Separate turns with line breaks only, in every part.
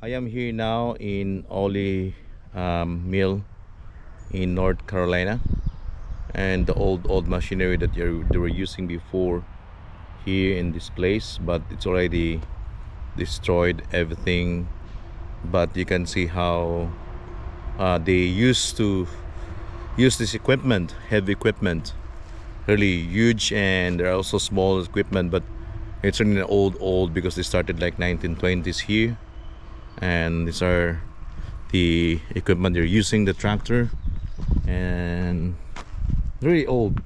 I am here now in Oli Mill in North Carolina, and the old machinery that they were using before here in this place, but it's already destroyed everything. But you can see how they used to use this equipment, heavy equipment, really huge, and there are also small equipment, but it's really old because they started like 1920s here, and these are the equipment they're using, the tractor, and very old.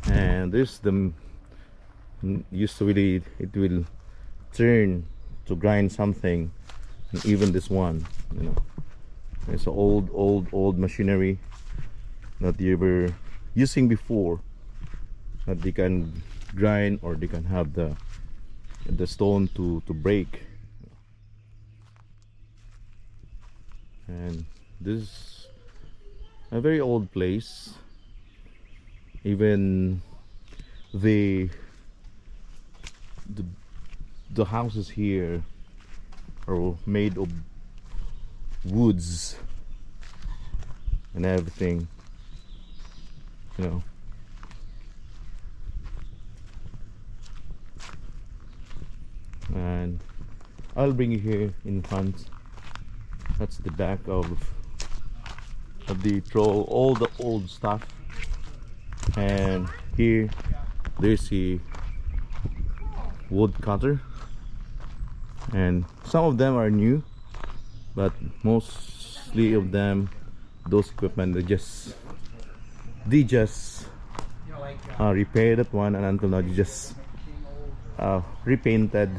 And this the used to really, it will turn to grind something, and even this one, it's old machinery that they were using before, that they can grind, or they can have the stone to break. And this is a very old place. Even the the, the houses here are made of woods and everything, you know. And I'll bring you here in front. That's the back of the troll, all the old stuff. And here there's the wood cutter, and some of them are new, but mostly of them, those equipment, they just repaired that one, and until now they just repainted.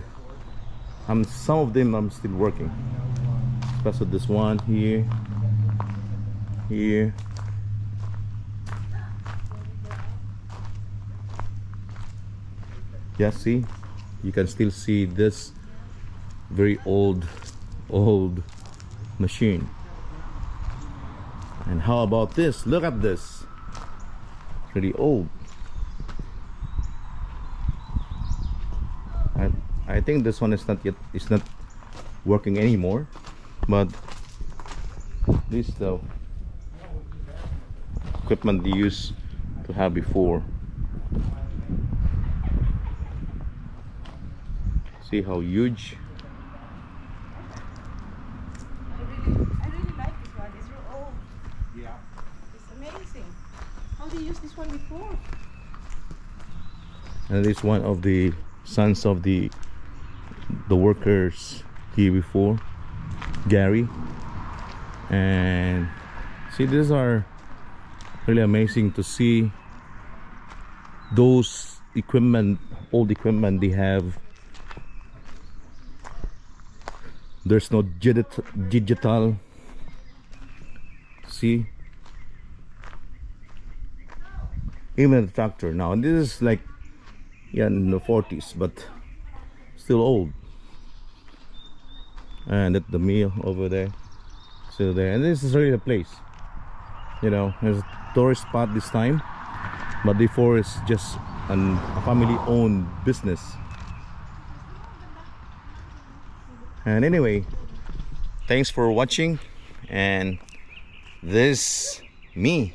Some of them I'm still working, especially this one here. Yeah, see, you can still see this very old machine. And how about this? Look at this, pretty old. I think this one is not working anymore, but this is the equipment they used to have before. See how huge.
I really like this one. It's real old. Yeah. It's amazing. How do you use this one before?
And this is one of the sons of the workers here before, Gary. And see, these are really amazing to see those equipment, old equipment they have. There's no digital. See, even the tractor now, and this is like, yeah, in the 40s, but still old. And at the mill over there, still there. And this is really a place, there's a tourist spot this time, but before it's just a family owned business. And anyway, thanks for watching, and this me